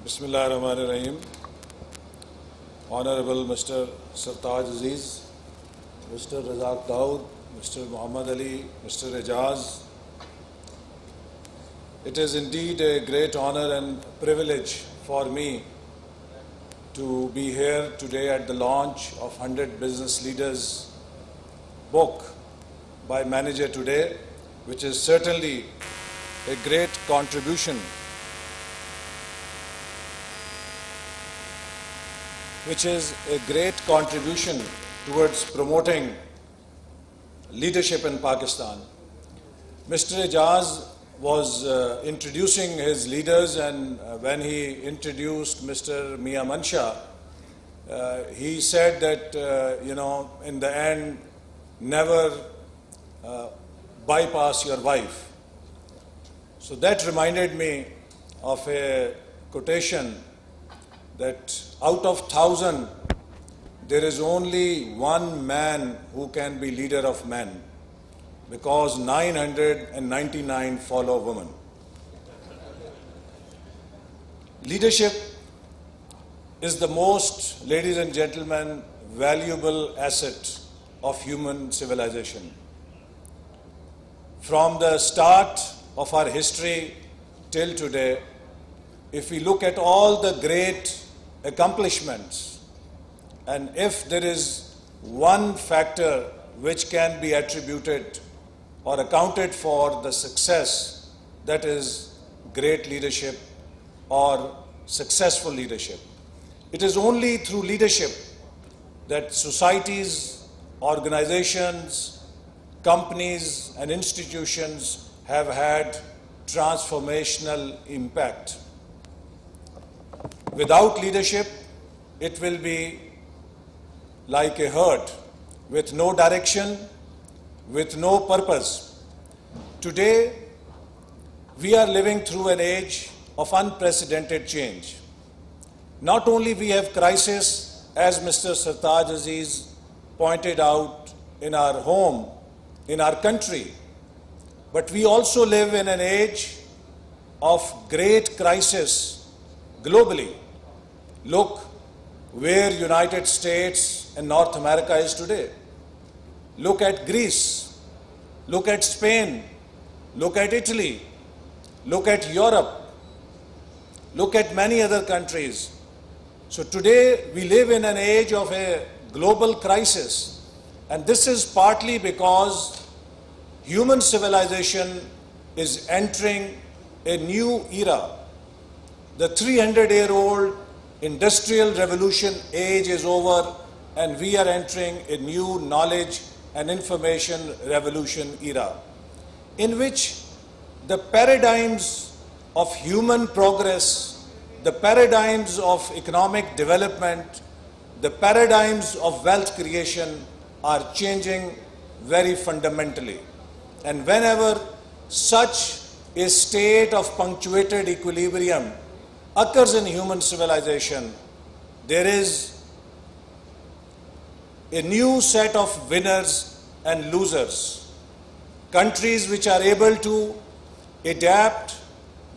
Bismillahirrahmanirrahim. Honorable Mr. Sartaj Aziz, Mr. Razak Daud, Mr. Muhammad Ali, Mr. Ejaz. It is indeed a great honor and privilege for me to be here today at the launch of 100 Business Leaders book by Manager Today, which is certainly a great contribution towards promoting leadership in Pakistan. Mr. Ejaz was introducing his leaders, and when he introduced Mr. Mia Mansha, he said that, in the end, never bypass your wife. So that reminded me of a quotation that out of 1,000, there is only one man who can be leader of men, because 999 follow women. Leadership is the most, ladies and gentlemen, valuable asset of human civilization. From the start of our history till today, if we look at all the great accomplishments, and if there is one factor which can be attributed or accounted for the success, that is great leadership or successful leadership. It is only through leadership that societies, organizations, companies and institutions have had transformational impact. Without leadership, it will be like a herd with no direction, with no purpose. Today, we are living through an age of unprecedented change. Not only we have crisis, as Mr. Sartaj Aziz pointed out, in our home, in our country, but we also live in an age of great crisis globally. Look where United States and North America is today. Look at Greece, look at Spain, look at Italy, look at Europe, look at many other countries. So today we live in an age of a global crisis, and this is partly because human civilization is entering a new era. The 300-year-old industrial revolution age is over, and we are entering a new knowledge and information revolution era, in which the paradigms of human progress, the paradigms of economic development, the paradigms of wealth creation are changing very fundamentally. And whenever such a state of punctuated equilibrium occurs in human civilization, there is a new set of winners and losers. Countries which are able to adapt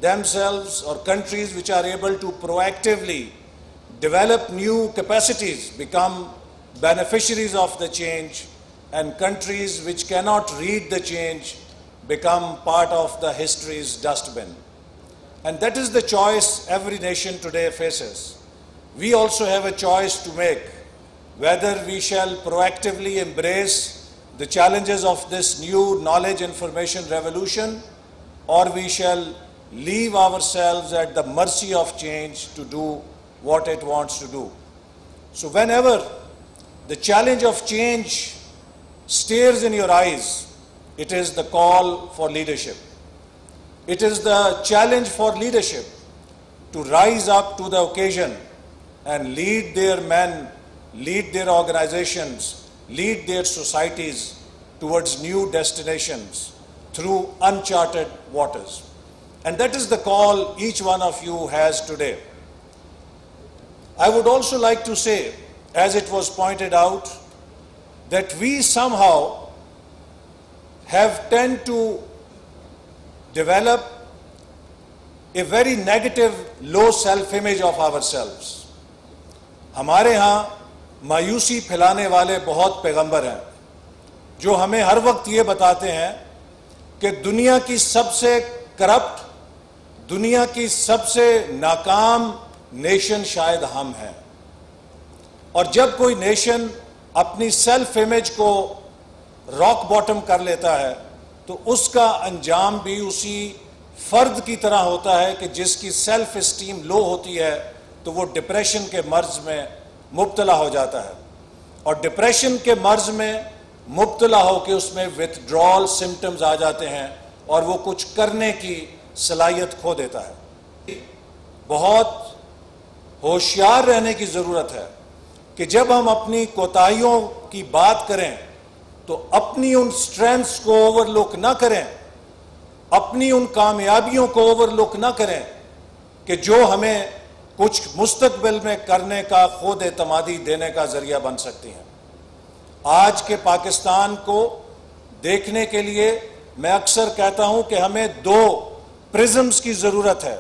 themselves, or countries which are able to proactively develop new capacities, become beneficiaries of the change, and countries which cannot read the change become part of the history's dustbin. And that is the choice every nation today faces. We also have a choice to make, whether we shall proactively embrace the challenges of this new knowledge information revolution, or we shall leave ourselves at the mercy of change to do what it wants to do. So whenever the challenge of change stares in your eyes, it is the call for leadership. It is the challenge for leadership to rise up to the occasion and lead their men, lead their organizations, lead their societies towards new destinations through uncharted waters. And that is the call each one of you has today. I would also like to say, as it was pointed out, that we somehow have tend to develop a very negative, low self-image of ourselves. ہمارے ہاں مایوسی پھیلانے والے بہت پیغمبر ہیں جو ہمیں ہر وقت یہ بتاتے ہیں کہ دنیا کی سب سے کرپٹ، دنیا کی سب سے ناکام نیشن شاید ہم ہیں. اور جب کوئی نیشن اپنی سیلف امیج کو راک باٹم کر لیتا ہے تو اس کا انجام بھی اسی فرد کی طرح ہوتا ہے کہ جس کی سیلف اسٹیم لو ہوتی ہے تو وہ ڈپریشن کے مرض میں مبتلا ہو جاتا ہے، اور ڈپریشن کے مرض میں مبتلا ہو کے اس میں withdrawal symptoms آ جاتے ہیں اور وہ کچھ کرنے کی صلاحیت کھو دیتا ہے. بہت ہوشیار رہنے کی ضرورت ہے کہ جب ہم اپنی کوتاہیوں کی بات کریں تو اپنی ان سٹرینتھس کو اوور لک نہ کریں، اپنی ان کامیابیوں کو اوور لک نہ کریں کہ جو ہمیں کچھ مستقبل میں کرنے کا خود اعتمادی دینے کا ذریعہ بن سکتی ہیں. آج کے پاکستان کو دیکھنے کے لیے میں اکثر کہتا ہوں کہ ہمیں دو پرزمز کی ضرورت ہے.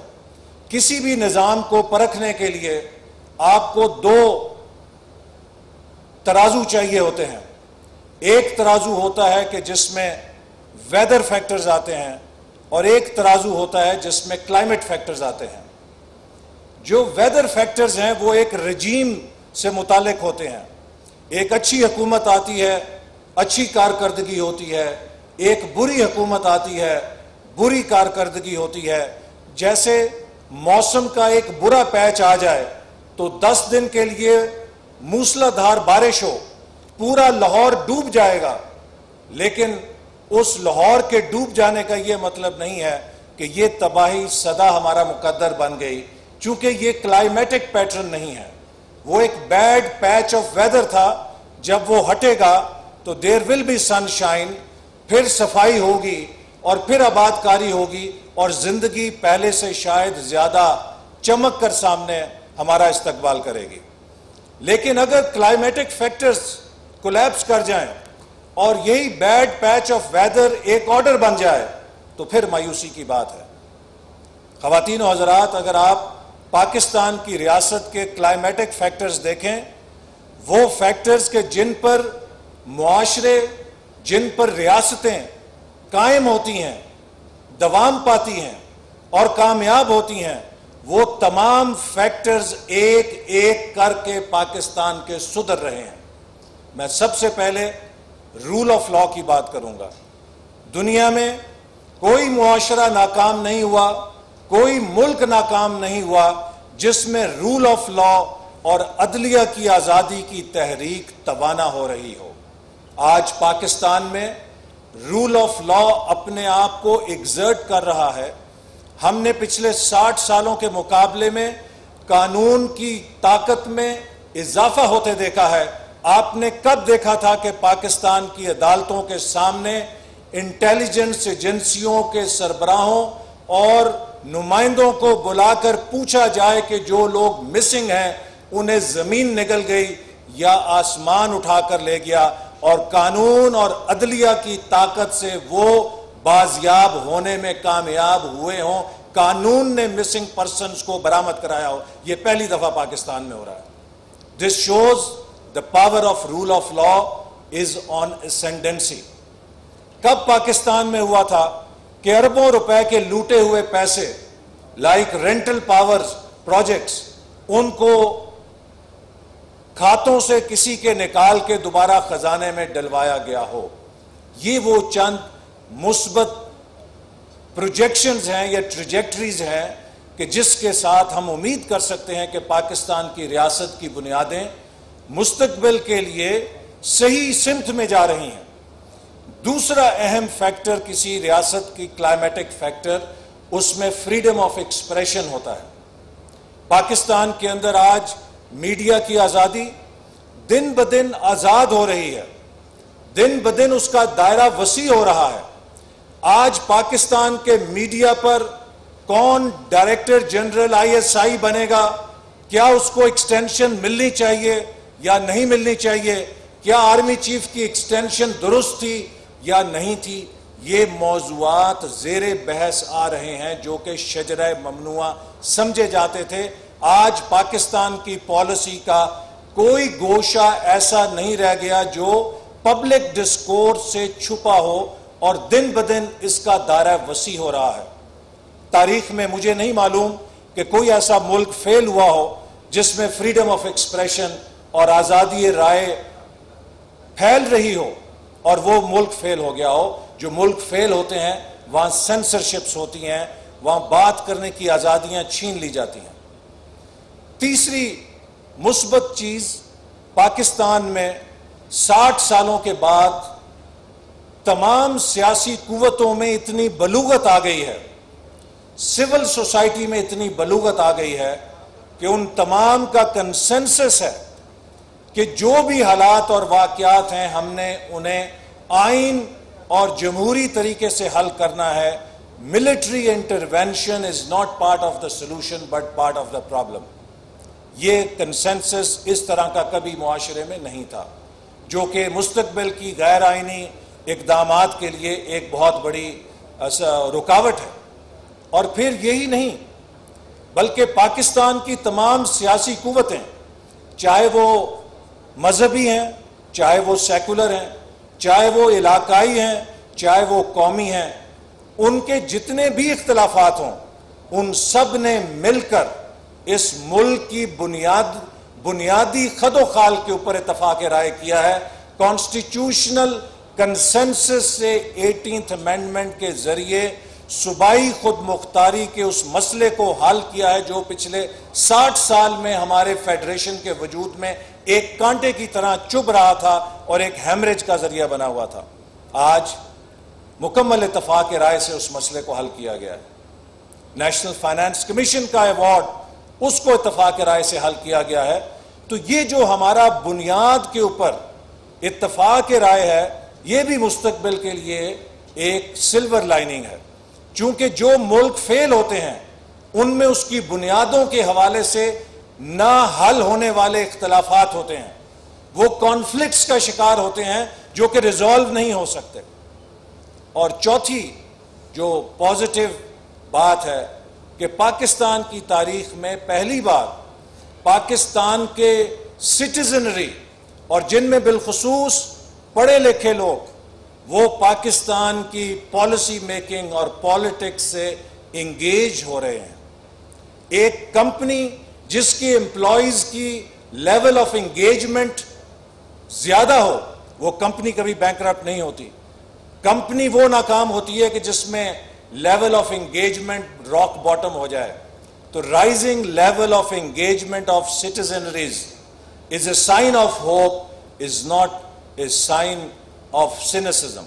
کسی بھی نظام کو پرکھنے کے لیے آپ کو دو ترازو چاہیے ہوتے ہیں. ایک ترازو ہوتا ہے کہ جس میں ویدر فیکٹرز آتے ہیں اور ایک ترازو ہوتا ہے جس میں کلائمیٹ فیکٹرز آتے ہیں. جو ویدر فیکٹرز ہیں وہ ایک رجیم سے متعلق ہوتے ہیں. ایک اچھی حکومت آتی ہے، اچھی کارکردگی ہوتی ہے، ایک بری حکومت آتی ہے، بری کارکردگی ہوتی ہے. جیسے موسم کا ایک برا پیچ آ جائے تو 10 دن کے لیے موسلا دھار بارش ہو، پورا لاہور ڈوب جائے گا، لیکن اس لاہور کے ڈوب جانے کا یہ مطلب نہیں ہے کہ یہ تباہی سدا ہمارا مقدر بن گئی، چونکہ یہ کلائمیٹک پیٹرن نہیں ہے. وہ ایک بیڈ پیچ آف ویدر تھا، جب وہ ہٹے گا تو دیر ول بی سن شائن، پھر صفائی ہوگی اور پھر آباد کاری ہوگی اور زندگی پہلے سے شاید زیادہ چمک کر سامنے ہمارا استقبال کرے گی. لیکن اگر کلائمیٹک فیکٹرز کولیپس کر جائیں اور یہی بیڈ پیچ آف ویدر ایک آرڈر بن جائے تو پھر مایوسی کی بات ہے. خواتین و حضرات، اگر آپ پاکستان کی ریاست کے کلائمیٹک فیکٹرز دیکھیں، وہ فیکٹرز کے جن پر معاشرے، جن پر ریاستیں قائم ہوتی ہیں، دوام پاتی ہیں اور کامیاب ہوتی ہیں، وہ تمام فیکٹرز ایک ایک کر کے پاکستان کے سدھر رہے ہیں. میں سب سے پہلے رول آف لا کی بات کروں گا. دنیا میں کوئی معاشرہ ناکام نہیں ہوا، کوئی ملک ناکام نہیں ہوا جس میں رول آف لا اور عدلیہ کی آزادی کی تحریک توانا ہو رہی ہو. آج پاکستان میں رول آف لا اپنے آپ کو ایگزرٹ کر رہا ہے. ہم نے پچھلے 60 سالوں کے مقابلے میں قانون کی طاقت میں اضافہ ہوتے دیکھا ہے. آپ نے کب دیکھا تھا کہ پاکستان کی عدالتوں کے سامنے انٹیلیجنس ایجنسیوں کے سربراہوں اور نمائندوں کو بلا کر پوچھا جائے کہ جو لوگ مسنگ ہیں انہیں زمین نگل گئی یا آسمان اٹھا کر لے گیا، اور قانون اور عدلیہ کی طاقت سے وہ بازیاب ہونے میں کامیاب ہوئے ہوں، قانون نے مسنگ پرسنز کو برآمد کرایا ہو. یہ پہلی دفعہ پاکستان میں ہو رہا ہے. This shows the power of rule of law is on ascendancy. کب پاکستان میں ہوا تھا کہ اربوں روپے کے لوٹے ہوئے پیسے لائک رینٹل پاورز پروجیکٹس ان کو کھاتوں سے کسی کے نکال کے دوبارہ خزانے میں ڈلوایا گیا ہو. یہ وہ چند مثبت پروجیکشنز ہیں یا ٹریجیکٹریز ہیں کہ جس کے ساتھ ہم امید کر سکتے ہیں کہ پاکستان کی ریاست کی بنیادیں مستقبل کے لیے صحیح سمت میں جا رہی ہیں. دوسرا اہم فیکٹر کسی ریاست کی کلائمیٹک فیکٹر، اس میں فریڈم آف ایکسپریشن ہوتا ہے. پاکستان کے اندر آج میڈیا کی آزادی دن بدن آزاد ہو رہی ہے، دن بدن اس کا دائرہ وسیع ہو رہا ہے. آج پاکستان کے میڈیا پر کون ڈائریکٹر جنرل ISI بنے گا، کیا اس کو ایکسٹینشن ملنی چاہیے یا نہیں ملنی چاہیے، کیا آرمی چیف کی ایکسٹینشن درست تھی یا نہیں تھی، یہ موضوعات زیر بحث آ رہے ہیں جو کہ شجرہ ممنوعہ سمجھے جاتے تھے. آج پاکستان کی پالیسی کا کوئی گوشہ ایسا نہیں رہ گیا جو پبلک ڈسکورس سے چھپا ہو اور دن بدن اس کا دائرہ وسیع ہو رہا ہے. تاریخ میں مجھے نہیں معلوم کہ کوئی ایسا ملک فیل ہوا ہو جس میں فریڈم آف ایکسپریشن اور آزادی رائے پھیل رہی ہو اور وہ ملک فیل ہو گیا ہو. جو ملک فیل ہوتے ہیں وہاں سینسرشپس ہوتی ہیں, وہاں بات کرنے کی آزادیاں چھین لی جاتی ہیں. تیسری مثبت چیز, پاکستان میں 60 سالوں کے بعد تمام سیاسی قوتوں میں اتنی بلوغت آ گئی ہے, سول سوسائٹی میں اتنی بلوغت آ گئی ہے کہ ان تمام کا کنسنسس ہے کہ جو بھی حالات اور واقعات ہیں ہم نے انہیں آئین اور جمہوری طریقے سے حل کرنا ہے. Military intervention is not part of the solution but part of the problem. یہ کنسنسس اس طرح کا کبھی معاشرے میں نہیں تھا, جو کہ مستقبل کی غیر آئینی اقدامات کے لیے ایک بہت بڑی رکاوٹ ہے. اور پھر یہی نہیں بلکہ پاکستان کی تمام سیاسی قوتیں, چاہے وہ مذہبی ہیں, چاہے وہ سیکولر ہیں, چاہے وہ علاقائی ہیں, چاہے وہ قومی ہیں, ان کے جتنے بھی اختلافات ہوں ان سب نے مل کر اس ملک کی بنیادی خد و خال کے اوپر اتفاق رائے کیا ہے. کانسٹیٹیوشنل کنسنسس سے 18th امینڈمنٹ کے ذریعے صوبائی خود مختاری کے اس مسئلے کو حل کیا ہے جو پچھلے 60 سال میں ہمارے فیڈریشن کے وجود میں ایک کانٹے کی طرح چبھ رہا تھا اور ایک ہیمریج کا ذریعہ بنا ہوا تھا. آج مکمل اتفاق رائے سے اس مسئلے کو حل کیا گیا ہے. نیشنل فائنانس کمیشن کا ایوارڈ, اس کو اتفاق رائے سے حل کیا گیا ہے. تو یہ جو ہمارا بنیاد کے اوپر اتفاق رائے ہے یہ بھی مستقبل کے لیے ایک سلور لائننگ ہے. چونکہ جو ملک فیل ہوتے ہیں ان میں اس کی بنیادوں کے حوالے سے نہ حل ہونے والے اختلافات ہوتے ہیں, وہ کانفلکٹس کا شکار ہوتے ہیں جو کہ ریزالو نہیں ہو سکتے. اور چوتھی جو پازیٹیو بات ہے کہ پاکستان کی تاریخ میں پہلی بار پاکستان کے سٹیزنری اور جن میں بالخصوص پڑھے لکھے لوگ وہ پاکستان کی پالیسی میکنگ اور پالیٹکس سے انگیج ہو رہے ہیں. ایک کمپنی جس کی امپلائیز کی لیول آف انگیجمنٹ زیادہ ہو وہ کمپنی کبھی بینکرپٹ نہیں ہوتی. کمپنی وہ ناکام ہوتی ہے کہ جس میں level of engagement rock bottom ہو جائے. تو rising level of engagement of citizenries is a sign of hope, is not a sign of cynicism.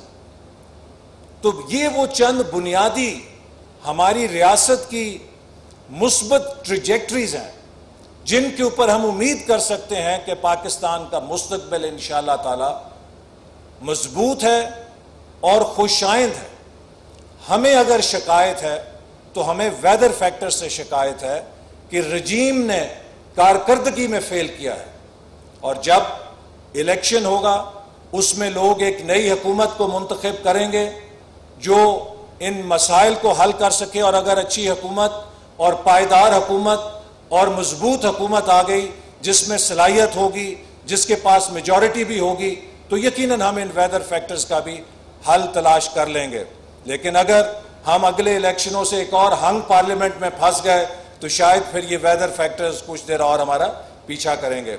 تو یہ وہ چند بنیادی ہماری ریاست کی مثبت ٹریجیکٹریز ہیں جن کے اوپر ہم امید کر سکتے ہیں کہ پاکستان کا مستقبل انشاءاللہ تعالی مضبوط ہے اور خوش آئند ہے. ہمیں اگر شکایت ہے تو ہمیں ویدر فیکٹر سے شکایت ہے کہ رجیم نے کارکردگی میں فیل کیا ہے, اور جب الیکشن ہوگا اس میں لوگ ایک نئی حکومت کو منتخب کریں گے جو ان مسائل کو حل کر سکے. اور اگر اچھی حکومت اور پائیدار حکومت اور مضبوط حکومت آ گئی جس میں صلاحیت ہوگی, جس کے پاس میجورٹی بھی ہوگی, تو یقیناً ہم ان ویدر فیکٹرز کا بھی حل تلاش کر لیں گے. لیکن اگر ہم اگلے الیکشنوں سے ایک اور ہنگ پارلیمنٹ میں پھنس گئے تو شاید پھر یہ ویدر فیکٹرز کچھ دیر اور ہمارا پیچھا کریں گے.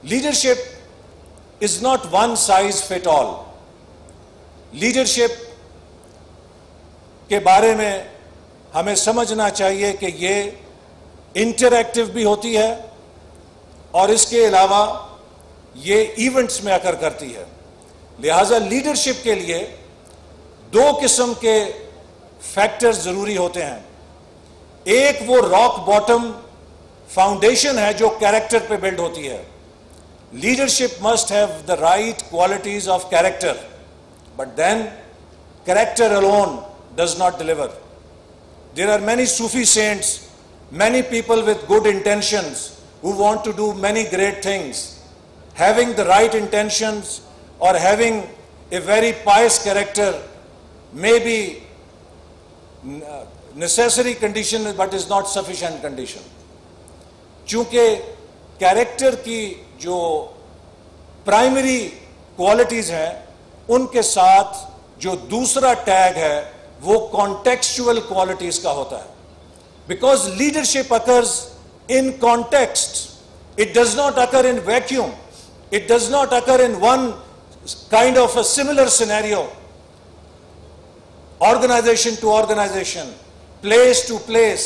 Leadership is not one size fit all. Leadership کے بارے میں ہمیں سمجھنا چاہیے کہ یہ انٹریکٹیو بھی ہوتی ہے اور اس کے علاوہ یہ ایونٹس میں اکر کرتی ہے. لہٰذا لیڈرشپ کے لیے دو قسم کے فیکٹرز ضروری ہوتے ہیں. ایک وہ راک باٹم فاؤنڈیشن ہے جو کیریکٹر پہ بلڈ ہوتی ہے. Leadership must have the right qualities of character, but then character alone does not deliver. There are many Sufi saints, many people with good intentions who want to do many great things. Having the right intentions or having a very pious character may be necessary condition but is not sufficient condition. चूंकि character की जो primary qualities हैं उनके साथ जो दूसरा tag है वो कॉन्टेक्चुअल क्वालिटीज का होता है. Because leadership occurs in context, it does not occur in vacuum, it does not occur in one kind of a similar scenario. Organization to organization, place to place,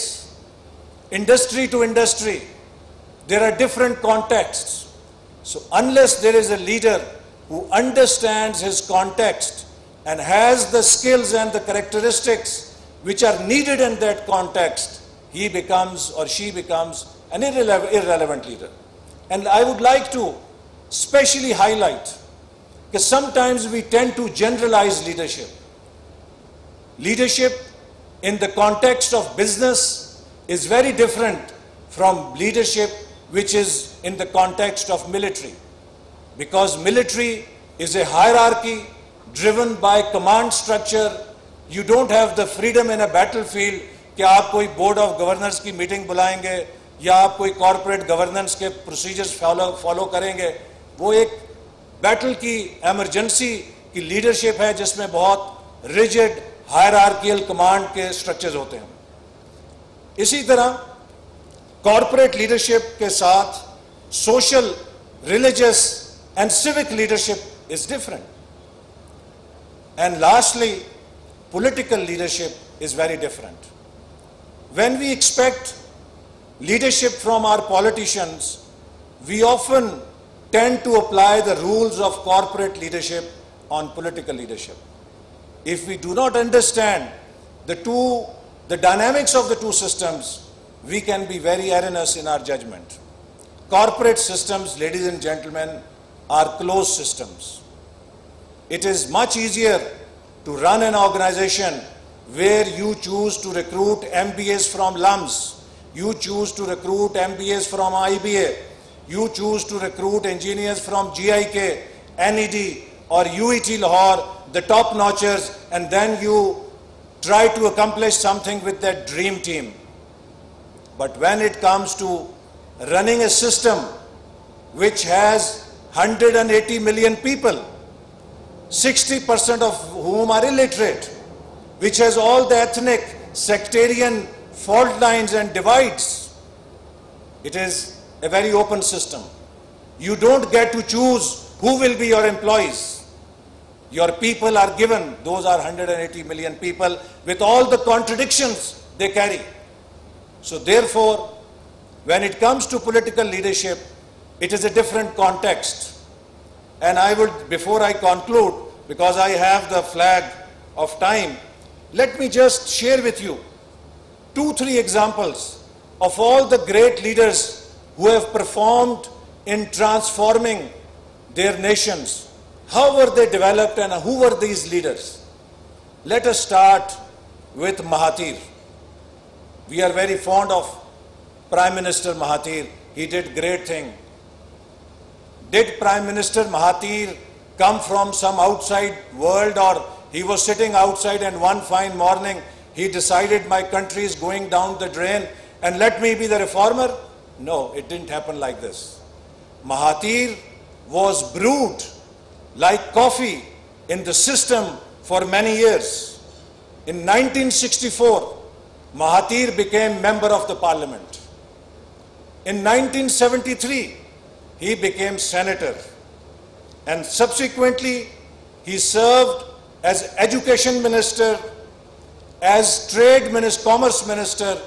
industry to industry, there are different contexts. So unless there is a leader who understands his context and has the skills and the characteristics which are needed in that context, he becomes or she becomes an irrelevant leader. And I would like to specially highlight that sometimes we tend to generalize leadership. Leadership in the context of business is very different from leadership which is in the context of military. Because military is a hierarchy driven by command structure. You don't have the freedom in a battlefield कि आप कोई board of governors की meeting बुलाएंगे या आप कोई corporate governance के procedures follow करेंगे. वो एक बैटल की इमरजेंसी की लीडरशिप है जिसमें बहुत रिजिड हायरार्कियल कमांड के स्ट्रक्चर्स होते हैं. इसी तरह कॉर्पोरेट लीडरशिप के साथ social, religious and civic leadership is different. And lastly political leadership is very different. When we expect leadership from our politicians, we often tend to apply the rules of corporate leadership on political leadership. If we do not understand the dynamics of the two systems, we can be very erroneous in our judgment. Corporate systems, ladies and gentlemen, are closed systems. It is much easier to run an organization where you choose to recruit MBAs from LUMS, you choose to recruit MBAs from IBA, you choose to recruit engineers from GIK, NED or UET Lahore, the top notchers, and then you try to accomplish something with that dream team. But when it comes to running a system which has 180 million people, 60% of whom are illiterate, which has all the ethnic, sectarian fault lines and divides, it is a very open system. You don't get to choose who will be your employees. Your people are given. Those are 180 million people with all the contradictions they carry. So therefore, when it comes to political leadership, it is a different context. And I would, before I conclude, because I have the flag of time, let me just share with you 2-3 examples of all the great leaders who have performed in transforming their nations. How were they developed and who were these leaders? Let us start with Mahathir. We are very fond of Prime Minister Mahathir. He did great thing. Did Prime Minister Mahathir come from some outside world, or he was sitting outside and one fine morning he decided my country is going down the drain and let me be the reformer? No, it didn't happen like this. Mahathir was brewed like coffee in the system for many years. In 1964, Mahathir became member of the parliament. In 1973, he became senator, and subsequently he served as education minister, as trade minister, commerce minister,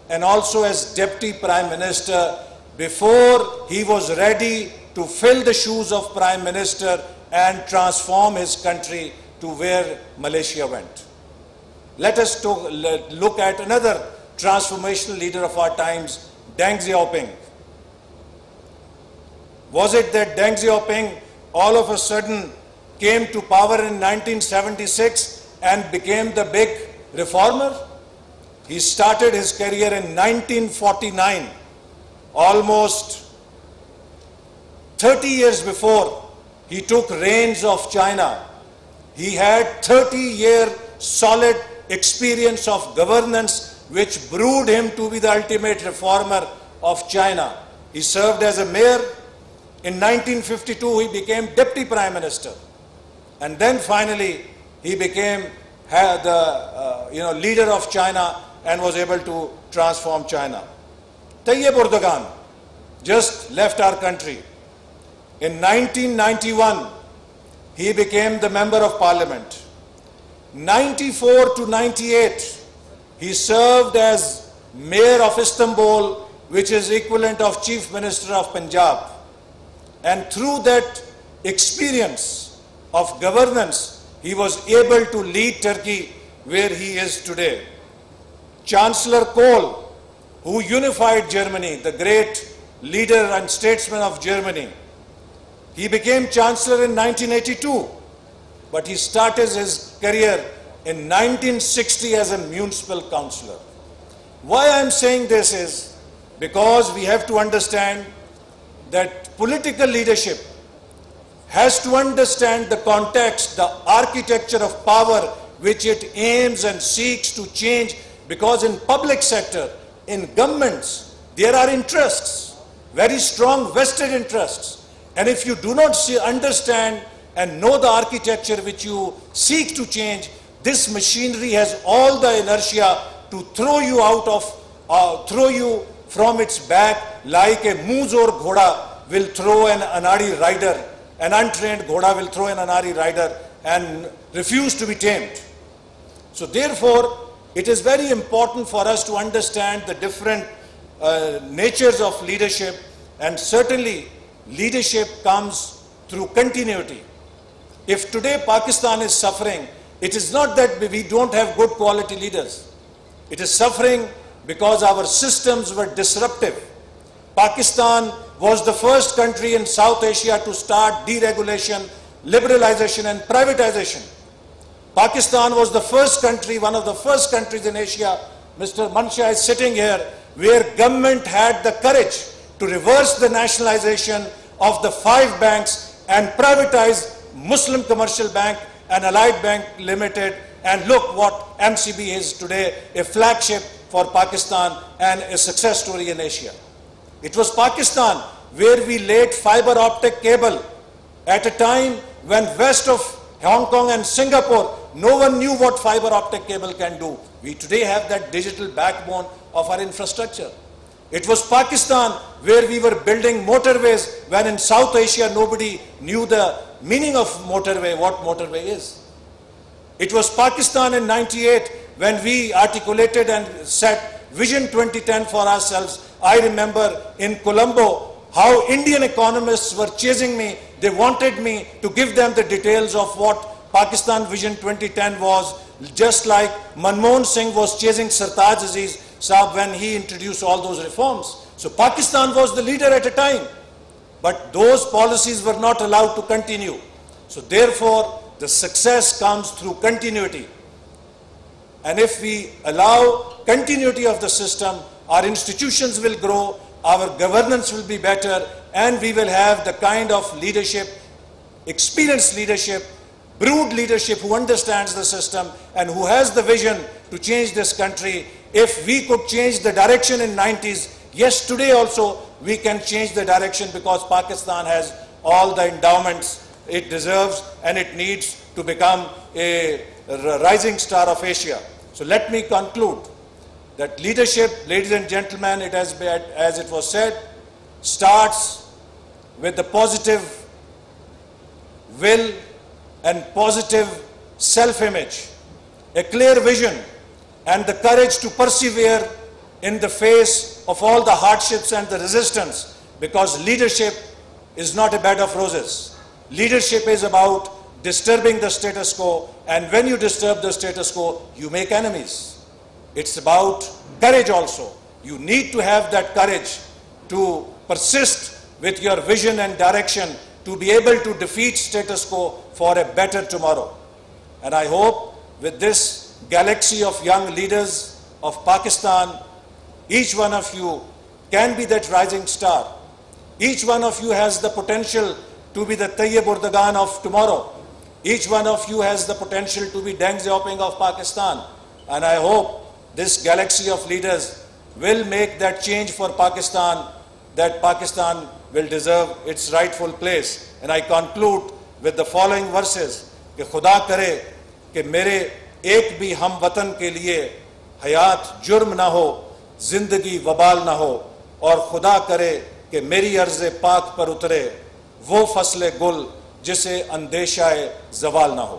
and also as deputy prime minister before he was ready to fill the shoes of prime minister and transform his country to where Malaysia went. Let us look at another transformational leader of our times, Deng Xiaoping. Was it that Deng Xiaoping all of a sudden came to power in 1976 and became the big reformer? He started his career in 1949, almost 30 years before he took reins of China. He had 30-year solid experience of governance which brewed him to be the ultimate reformer of China. He served as a mayor. In 1952, he became Deputy Prime Minister. And then finally, he became the leader of China and was able to transform China. Tayyip Erdogan just left our country. In 1991, he became the Member of Parliament. 94 to 98, he served as Mayor of Istanbul, which is equivalent of Chief Minister of Punjab. And through that experience of governance, he was able to lead Turkey where he is today. Chancellor Kohl, who unified Germany, the great leader and statesman of Germany, he became Chancellor in 1982, but he started his career in 1960 as a municipal councillor. Why I am saying this is because we have to understand that political leadership has to understand the context, the architecture of power which it aims and seeks to change, because in public sector, in governments, there are interests, very strong vested interests. And if you do not understand and know the architecture which you seek to change, this machinery has all the inertia to throw you out of, throw you from its back like a Muzor Ghoda will throw an Anari rider. An untrained Ghoda will throw an Anari rider and refuse to be tamed. So therefore, it is very important for us to understand the different natures of leadership, and certainly leadership comes through continuity. If today Pakistan is suffering, it is not that we don't have good quality leaders. It is suffering because our systems were disruptive. Pakistan was the first country in South Asia to start deregulation, liberalization and privatization. Pakistan was the first country, one of the first countries in Asia, Mr. Mansha is sitting here, where government had the courage to reverse the nationalization of the 5 banks and privatize Muslim Commercial Bank and Allied Bank Limited, and look what MCB is today, a flagship for Pakistan and a success story in Asia. It was Pakistan where we laid fiber optic cable at a time when west of Hong Kong and Singapore, no one knew what fiber optic cable can do. We today have that digital backbone of our infrastructure. It was Pakistan where we were building motorways when in South Asia nobody knew the meaning of motorway, what motorway is. It was Pakistan in 98 when we articulated and set Vision 2010 for ourselves. I remember in Colombo how Indian economists were chasing me. They wanted me to give them the details of what Pakistan Vision 2010 was, just like Manmohan Singh was chasing Sartaj Aziz Saab when he introduced all those reforms. So Pakistan was the leader at a time, but those policies were not allowed to continue. So therefore, the success comes through continuity. And if we allow continuity of the system, our institutions will grow, our governance will be better, and we will have the kind of leadership, experienced leadership, brewed leadership who understands the system and who has the vision to change this country. If we could change the direction in 90s, yes, today also we can change the direction, because Pakistan has all the endowments it deserves and it needs to become a rising star of Asia. So let me conclude that leadership, ladies and gentlemen, it has been, as it was said, starts with the positive will and positive self-image, a clear vision and the courage to persevere in the face of all the hardships and the resistance, because leadership is not a bed of roses. Leadership is about disturbing the status quo, and when you disturb the status quo, you make enemies. It's about courage also. You need to have that courage to persist with your vision and direction to be able to defeat status quo for a better tomorrow. And I hope with this galaxy of young leaders of Pakistan, each one of you can be that rising star. Each one of you has the potential to be the Tayyip Erdogan of tomorrow. Each one of you has the potential to be Deng Xiaoping of Pakistan, and I hope this galaxy of leaders will make that change for Pakistan, that Pakistan will deserve its rightful place. And I conclude with the following verses کہ خدا کرے کہ میرے ایک بھی ہم وطن کے لیے حیات جرم نہ ہو, زندگی وبال نہ ہو, اور خدا کرے کہ میری عرض پاک پر اترے وہ فصل گل جسے اندیشہ زوال نہ ہو.